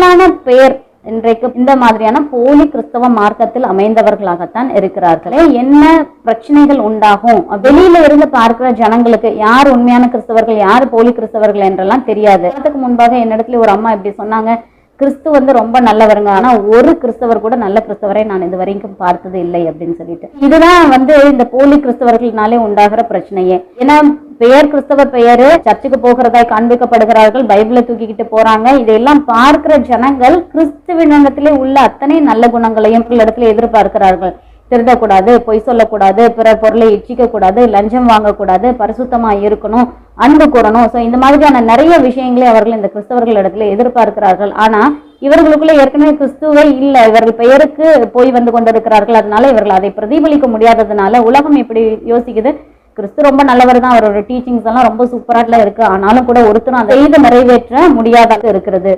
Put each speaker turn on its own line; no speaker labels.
சரியான பெயர் இன்றைக்கு இந்த மாதிரியான போலி கிறிஸ்தவ மார்க்கத்தில் அமைந்தவர்களாகத்தான் இருக்கிறார்கள். என்ன பிரச்சனைகள் உண்டாகும்? வெளியில இருந்து பார்க்கிற ஜனங்களுக்கு யார் உண்மையான கிறிஸ்தவர்கள், யார் போலி கிறிஸ்தவர்கள் என்றெல்லாம் தெரியாது. அதுக்கு முன்பாக என்னிடத்துல ஒரு அம்மா இப்படி சொன்னாங்க, கிறிஸ்து ரொம்ப நல்லவருங்க, ஆனா ஒரு கிறிஸ்தவர் கூட நல்ல கிறிஸ்தவரை நான் இது வரைக்கும் பார்த்தது இல்லை அப்படின்னு சொல்லிட்டு. இதுதான் இந்த போலி கிறிஸ்தவர்கள்னாலே உண்டாகிற பிரச்சனையே. ஏன்னா பெயர் கிறிஸ்தவ பெயரு, சர்ச்சுக்கு போகிறதாய் காண்பிக்கப்படுகிறார்கள், பைபிளை தூக்கிக்கிட்டு போறாங்க. இதையெல்லாம் பார்க்கிற ஜனங்கள் கிறிஸ்துவினிடத்திலே உள்ள அத்தனை நல்ல குணங்களையும் இடத்துல எதிர்பார்க்கிறார்கள். திருடக்கூடாது, பொய் சொல்லக்கூடாது, பிறர் பொருளை இச்சிக்க கூடாது, லஞ்சம் வாங்கக்கூடாது, பரிசுத்தமா இருக்கணும், அன்பு கூறணும். சோ இந்த மாதிரியான நிறைய விஷயங்களை அவர்கள் இந்த கிறிஸ்தவர்கள் இடத்துல எதிர்பார்க்கிறார்கள். ஆனா இவர்களுக்குள்ள ஏற்கனவே கிறிஸ்துவே இல்லை, இவர்கள் பெயருக்கு போய் வந்து கொண்டிருக்கிறார்கள். அதனால இவர்கள் அதை பிரதிபலிக்க முடியாததுனால உலகம் இப்படி யோசிக்குது, கிறிஸ்து ரொம்ப நல்லவர் தான், அவரோட டீச்சிங்ஸ் எல்லாம் ரொம்ப சூப்பரா இருக்கு, ஆனாலும் கூட ஒருத்தரும் அதை நிறைவேற்ற முடியாத இருக்கிறது.